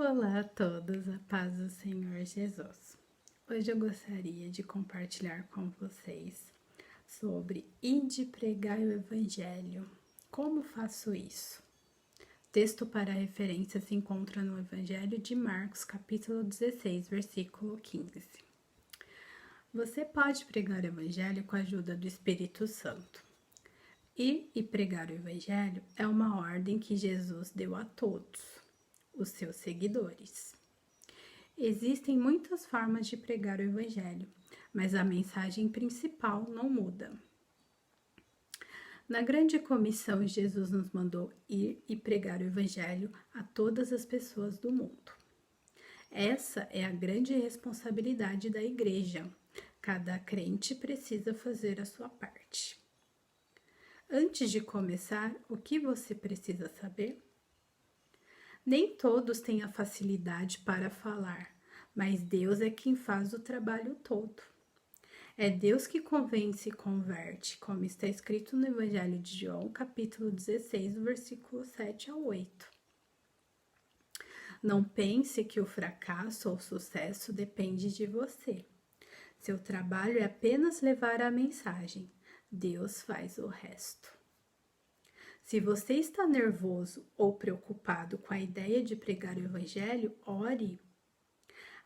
Olá a todos, a paz do Senhor Jesus. Hoje eu gostaria de compartilhar com vocês sobre ide pregar o Evangelho. Como faço isso? Texto para referência se encontra no Evangelho de Marcos, capítulo 16, versículo 15. Você pode pregar o Evangelho com a ajuda do Espírito Santo. Ir e pregar o Evangelho é uma ordem que Jesus deu a todos os seus seguidores. Existem muitas formas de pregar o Evangelho, mas a mensagem principal não muda. Na grande comissão, Jesus nos mandou ir e pregar o Evangelho a todas as pessoas do mundo. Essa é a grande responsabilidade da igreja. Cada crente precisa fazer a sua parte. Antes de começar, o que você precisa saber? Nem todos têm a facilidade para falar, mas Deus é quem faz o trabalho todo. É Deus que convence e converte, como está escrito no Evangelho de João, capítulo 16, versículo 7 ao 8. Não pense que o fracasso ou o sucesso depende de você. Seu trabalho é apenas levar a mensagem. Deus faz o resto. Se você está nervoso ou preocupado com a ideia de pregar o Evangelho, ore.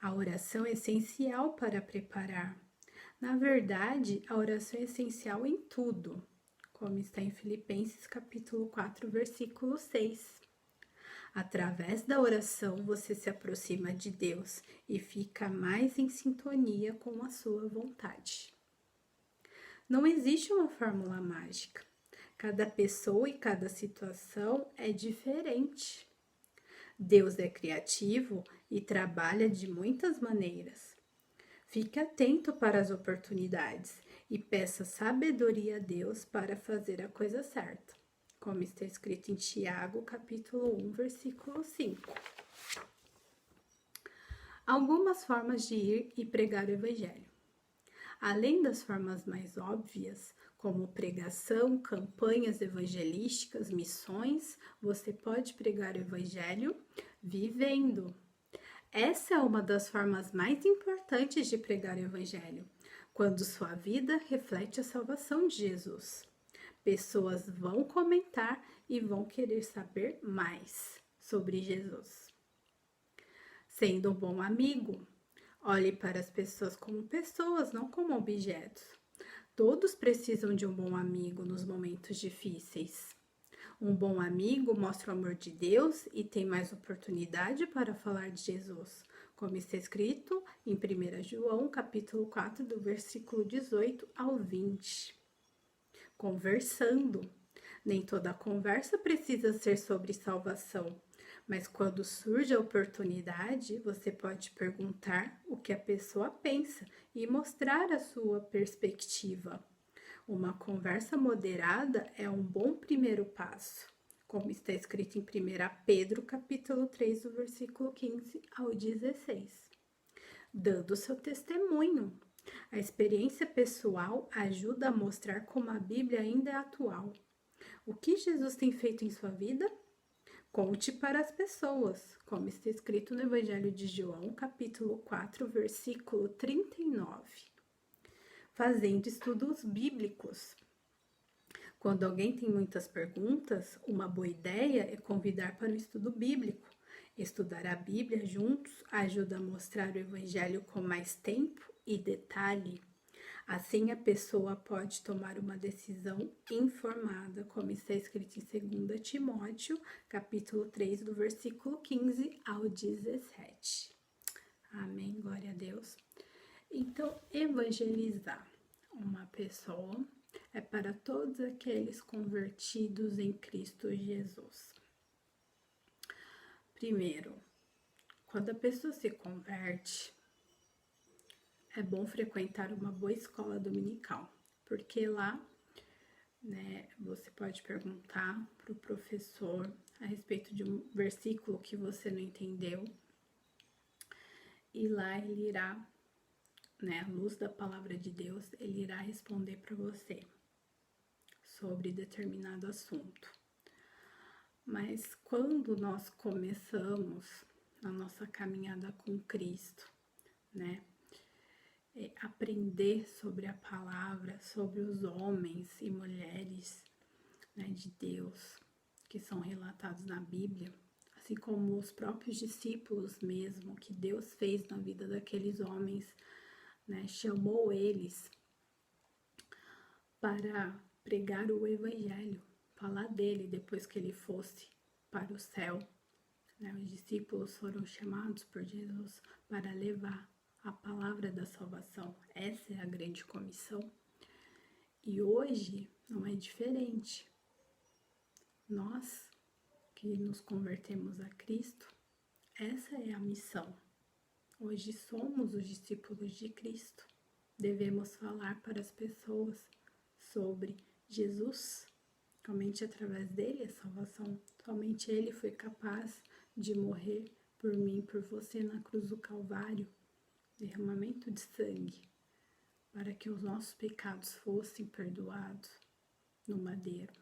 A oração é essencial para preparar. Na verdade, a oração é essencial em tudo, como está em Filipenses capítulo 4, versículo 6. Através da oração, você se aproxima de Deus e fica mais em sintonia com a sua vontade. Não existe uma fórmula mágica. Cada pessoa e cada situação é diferente. Deus é criativo e trabalha de muitas maneiras. Fique atento para as oportunidades e peça sabedoria a Deus para fazer a coisa certa, como está escrito em Tiago, capítulo 1, versículo 5. Algumas formas de ir e pregar o Evangelho. Além das formas mais óbvias, como pregação, campanhas evangelísticas, missões, você pode pregar o Evangelho vivendo. Essa é uma das formas mais importantes de pregar o Evangelho, quando sua vida reflete a salvação de Jesus. Pessoas vão comentar e vão querer saber mais sobre Jesus. Sendo um bom amigo, olhe para as pessoas como pessoas, não como objetos. Todos precisam de um bom amigo nos momentos difíceis. Um bom amigo mostra o amor de Deus e tem mais oportunidade para falar de Jesus, como está escrito em 1 João, capítulo 4, do versículo 18 ao 20. Conversando. Nem toda conversa precisa ser sobre salvação, mas quando surge a oportunidade, você pode perguntar o que a pessoa pensa e mostrar a sua perspectiva. Uma conversa moderada é um bom primeiro passo, como está escrito em 1 Pedro, capítulo 3, do versículo 15 ao 16. Dando seu testemunho. A experiência pessoal ajuda a mostrar como a Bíblia ainda é atual. O que Jesus tem feito em sua vida? Conte para as pessoas, como está escrito no Evangelho de João, capítulo 4, versículo 39. Fazendo estudos bíblicos. Quando alguém tem muitas perguntas, uma boa ideia é convidar para um estudo bíblico. Estudar a Bíblia juntos ajuda a mostrar o Evangelho com mais tempo e detalhe. Assim, a pessoa pode tomar uma decisão informada, como está escrito em 2 Timóteo, capítulo 3, do versículo 15 ao 17. Amém, glória a Deus. Então, evangelizar uma pessoa é para todos aqueles convertidos em Cristo Jesus. Primeiro, quando a pessoa se converte, é bom frequentar uma boa escola dominical, porque lá, você pode perguntar para o professor a respeito de um versículo que você não entendeu, e lá ele irá, à luz da palavra de Deus, ele irá responder para você sobre determinado assunto. Mas quando nós começamos na nossa caminhada com Cristo, né? Aprender sobre a palavra, sobre os homens e mulheres, né, de Deus que são relatados na Bíblia, assim como os próprios discípulos mesmo, que Deus fez na vida daqueles homens, né, chamou eles para pregar o Evangelho, falar dele depois que ele fosse para o céu. Né? Os discípulos foram chamados por Jesus para levar a palavra da salvação. Essa é a grande comissão. E hoje não é diferente. Nós que nos convertemos a Cristo, essa é a missão. Hoje somos os discípulos de Cristo. Devemos falar para as pessoas sobre Jesus. Somente através dele a salvação. Somente ele foi capaz de morrer por mim, por você na cruz do Calvário. Derramamento de sangue, para que os nossos pecados fossem perdoados no madeiro.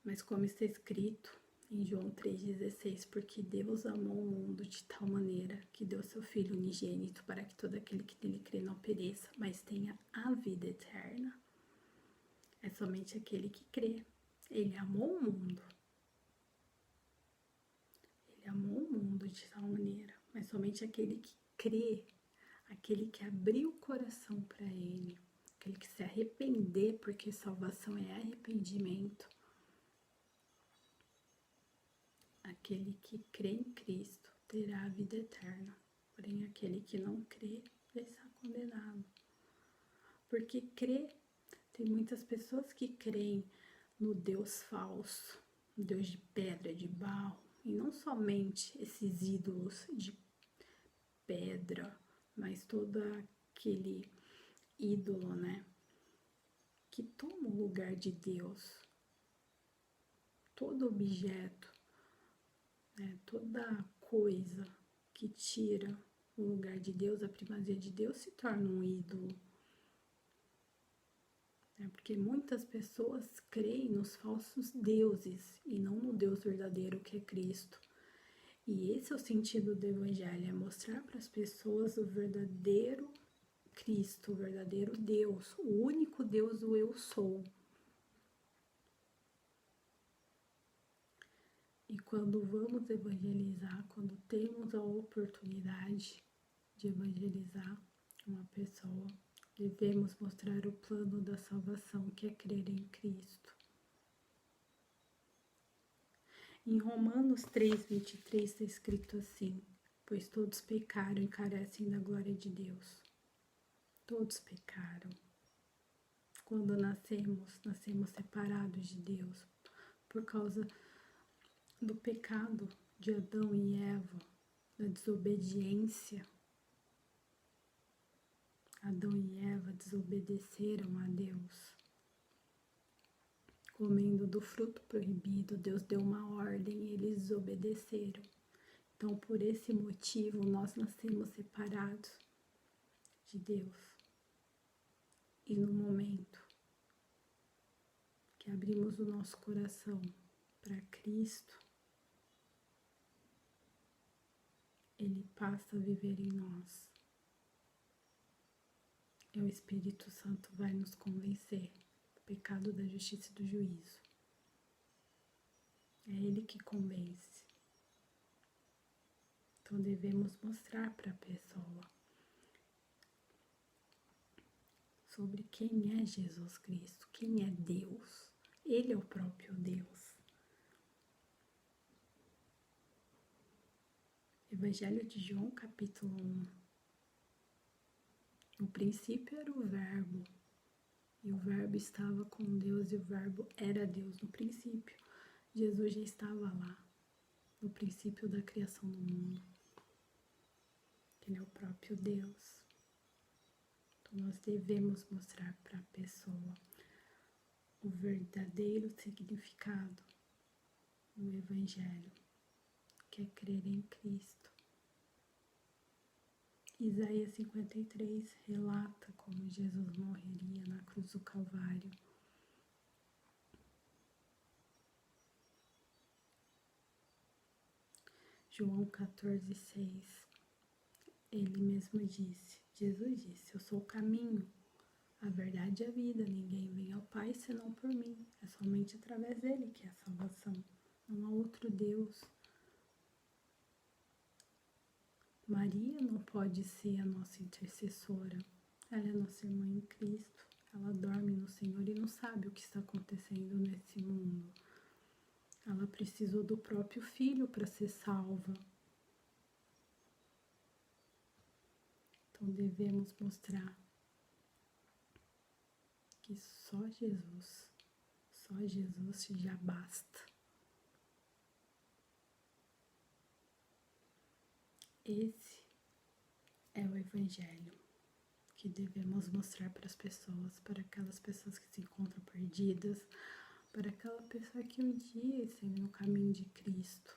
Mas como está escrito em João 3,16, porque Deus amou o mundo de tal maneira que deu seu Filho unigênito para que todo aquele que nele crê não pereça, mas tenha a vida eterna. É somente aquele que crê. Ele amou o mundo. Ele amou o mundo de tal maneira, mas somente aquele que crê, aquele que abriu o coração para ele, aquele que se arrepender, porque salvação é arrependimento, aquele que crê em Cristo terá a vida eterna, porém aquele que não crê vai estar condenado. Porque crer, tem muitas pessoas que creem no Deus falso, no Deus de pedra, de barro, e não somente esses ídolos de pedra, mas todo aquele ídolo, né, que toma o lugar de Deus, todo objeto, né, toda coisa que tira o lugar de Deus, a primazia de Deus, se torna um ídolo. Porque muitas pessoas creem nos falsos deuses e não no Deus verdadeiro que é Cristo. E esse é o sentido do Evangelho, é mostrar para as pessoas o verdadeiro Cristo, o verdadeiro Deus, o único Deus, o eu sou. E quando vamos evangelizar, quando temos a oportunidade de evangelizar uma pessoa, devemos mostrar o plano da salvação, que é crer em Cristo. Em Romanos 3,23 está escrito assim: pois todos pecaram e carecem da glória de Deus. Todos pecaram. Quando nascemos separados de Deus por causa do pecado de Adão e Eva, da desobediência. Adão e Eva desobedeceram a Deus. Comendo do fruto proibido, Deus deu uma ordem e eles desobedeceram. Então, por esse motivo, nós nascemos separados de Deus. E no momento que abrimos o nosso coração para Cristo, Ele passa a viver em nós. E o Espírito Santo vai nos convencer do pecado, da justiça e do juízo. É Ele que convence. Então devemos mostrar para a pessoa sobre quem é Jesus Cristo, quem é Deus. Ele é o próprio Deus. Evangelho de João, capítulo 1. No princípio era o Verbo, e o Verbo estava com Deus, e o Verbo era Deus. No princípio, Jesus já estava lá, no princípio da criação do mundo. Ele é o próprio Deus. Então, nós devemos mostrar para a pessoa o verdadeiro significado do Evangelho, que é crer em Cristo. Isaías 53 relata como Jesus morreria na cruz do Calvário. João 14,6, ele mesmo disse, Jesus disse, eu sou o caminho, a verdade e a vida, ninguém vem ao Pai senão por mim, é somente através dele que é a salvação, não há outro Deus. Maria não pode ser a nossa intercessora, ela é nossa irmã em Cristo, ela dorme no Senhor e não sabe o que está acontecendo nesse mundo. Ela precisou do próprio Filho para ser salva. Então devemos mostrar que só Jesus já basta. Esse é o Evangelho que devemos mostrar para as pessoas, para aquelas pessoas que se encontram perdidas, para aquela pessoa que um dia esteve no caminho de Cristo,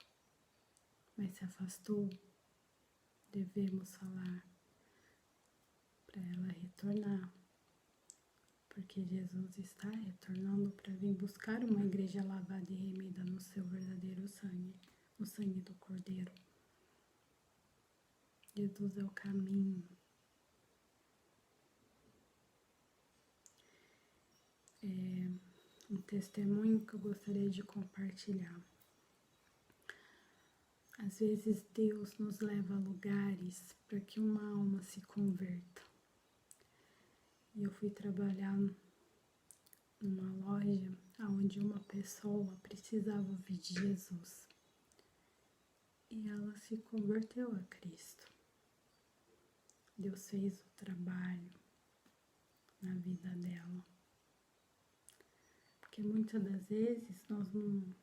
mas se afastou. Devemos falar para ela retornar, porque Jesus está retornando para vir buscar uma igreja lavada e remida no seu verdadeiro sangue, no sangue do Cordeiro. Jesus é o caminho. Um testemunho que eu gostaria de compartilhar. Às vezes Deus nos leva a lugares para que uma alma se converta. E eu fui trabalhar numa loja onde uma pessoa precisava ouvir de Jesus. E ela se converteu a Cristo. Deus fez o trabalho na vida dela. Porque muitas das vezes nós não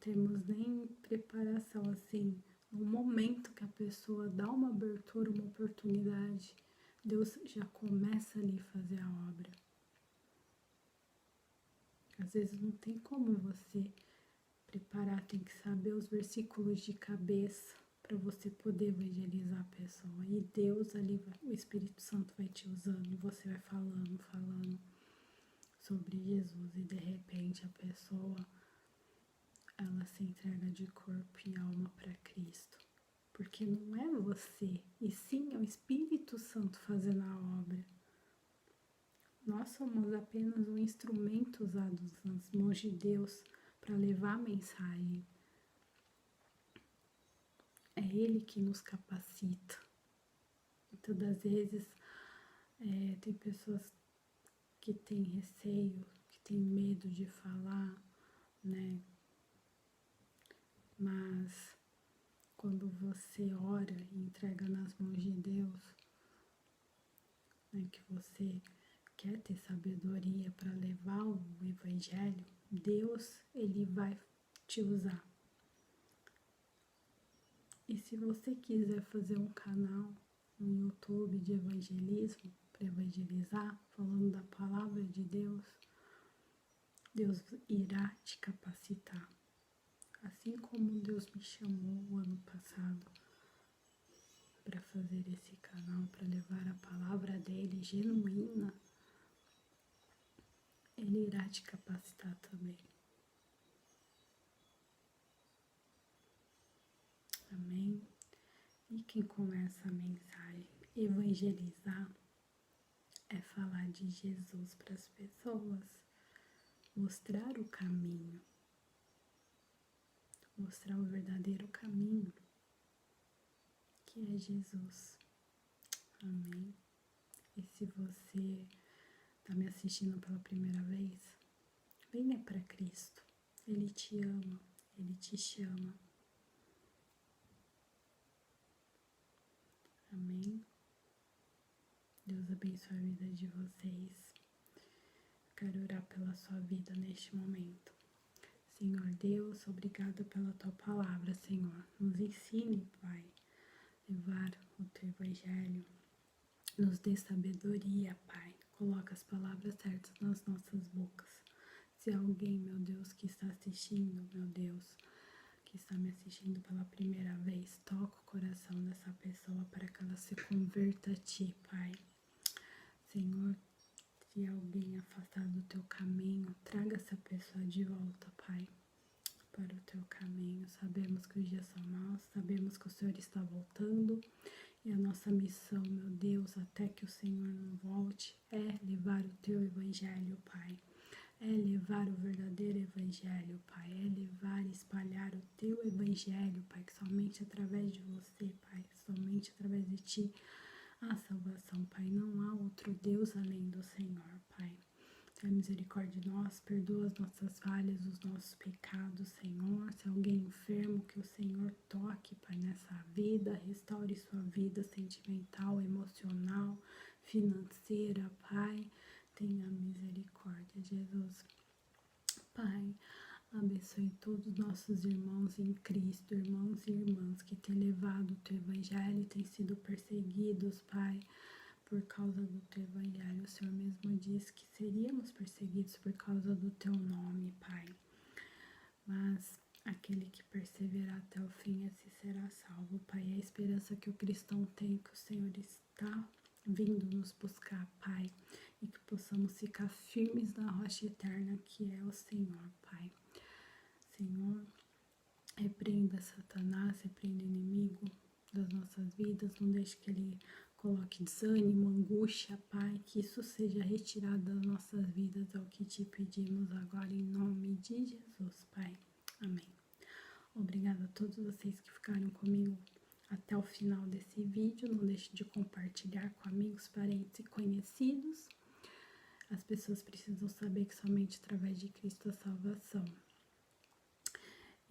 temos nem preparação assim. No momento que a pessoa dá uma abertura, uma oportunidade, Deus já começa ali a fazer a obra. Às vezes não tem como você preparar, tem que saber os versículos de cabeça para você poder evangelizar a pessoa. E Deus ali, o Espírito Santo vai te usando, você vai falando sobre Jesus e de repente a pessoa, ela se entrega de corpo e alma para Cristo. Porque não é você, e sim é o Espírito Santo fazendo a obra. Nós somos apenas um instrumento usado nas mãos de Deus para levar a mensagem. É Ele que nos capacita. Muitas das vezes tem pessoas que têm receio, que têm medo de falar, né? Mas quando você ora e entrega nas mãos de Deus, né, que você quer ter sabedoria para levar o Evangelho, Deus, Ele vai te usar. E se você quiser fazer um canal no YouTube de evangelismo, para evangelizar, falando da palavra de Deus, Deus irá te capacitar. Assim como Deus me chamou o ano passado para fazer esse canal, para levar a palavra dele genuína, Ele irá te capacitar também. Amém? Fiquem com essa mensagem. Evangelizar é falar de Jesus para as pessoas, mostrar o caminho, mostrar o verdadeiro caminho, que é Jesus. Amém? E se você está me assistindo pela primeira vez, venha para Cristo. Ele te ama, Ele te chama. Amém? Deus abençoe a vida de vocês. Quero orar pela sua vida neste momento. Senhor Deus, obrigada pela tua palavra, Senhor. Nos ensine, Pai, levar o teu evangelho. Nos dê sabedoria, Pai. Coloca as palavras certas nas nossas bocas. Se alguém, meu Deus, que está assistindo, meu Deus, que está me assistindo pela primeira vez, toca o coração dessa pessoa para que ela se converta a Ti, Pai. Senhor, se alguém afastar do Teu caminho, traga essa pessoa de volta, Pai. para o teu caminho. Sabemos que os dias são maus, sabemos que o Senhor está voltando. E a nossa missão, meu Deus, até que o Senhor não volte, é levar o teu evangelho, Pai. É levar o verdadeiro evangelho, Pai. É levar e espalhar o teu evangelho, Pai. Que somente através de você, Pai, somente através de ti, há salvação, Pai. Não há outro Deus além do Senhor, Pai. Tenha misericórdia de nós, perdoa as nossas falhas, os nossos pecados, Senhor. Se alguém enfermo, que o Senhor toque, Pai, nessa vida, restaure sua vida sentimental, emocional, financeira, Pai. Tenha misericórdia, Jesus. Pai, abençoe todos os nossos irmãos em Cristo, irmãos e irmãs que têm levado o teu evangelho e têm sido perseguidos, Pai, por causa do teu evangelho. O Senhor mesmo disse que seríamos perseguidos por causa do teu nome, Pai. Mas aquele que perseverar até o fim, esse será salvo, Pai. É a esperança que o cristão tem, que o Senhor está vindo nos buscar, Pai, e que possamos ficar firmes na rocha eterna que é o Senhor, Pai. Senhor, repreenda Satanás, repreenda o inimigo das nossas vidas, não deixe que ele coloque desânimo, angústia, Pai, que isso seja retirado das nossas vidas, é o que te pedimos agora em nome de Jesus, Pai. Amém. Obrigada a todos vocês que ficaram comigo até o final desse vídeo. Não deixe de compartilhar com amigos, parentes e conhecidos. As pessoas precisam saber que somente através de Cristo a salvação.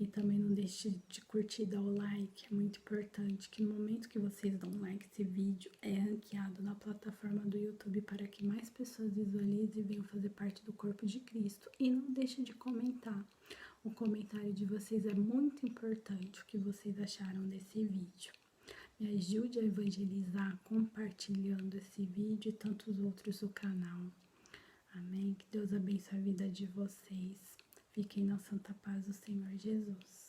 E também não deixe de curtir, dar o like, é muito importante que no momento que vocês dão like, esse vídeo é ranqueado na plataforma do YouTube para que mais pessoas visualizem e venham fazer parte do corpo de Cristo. E não deixe de comentar. O comentário de vocês é muito importante, o que vocês acharam desse vídeo. Me ajude a evangelizar compartilhando esse vídeo e tantos outros do canal. Amém? Que Deus abençoe a vida de vocês. Fiquem na santa paz do Senhor Jesus.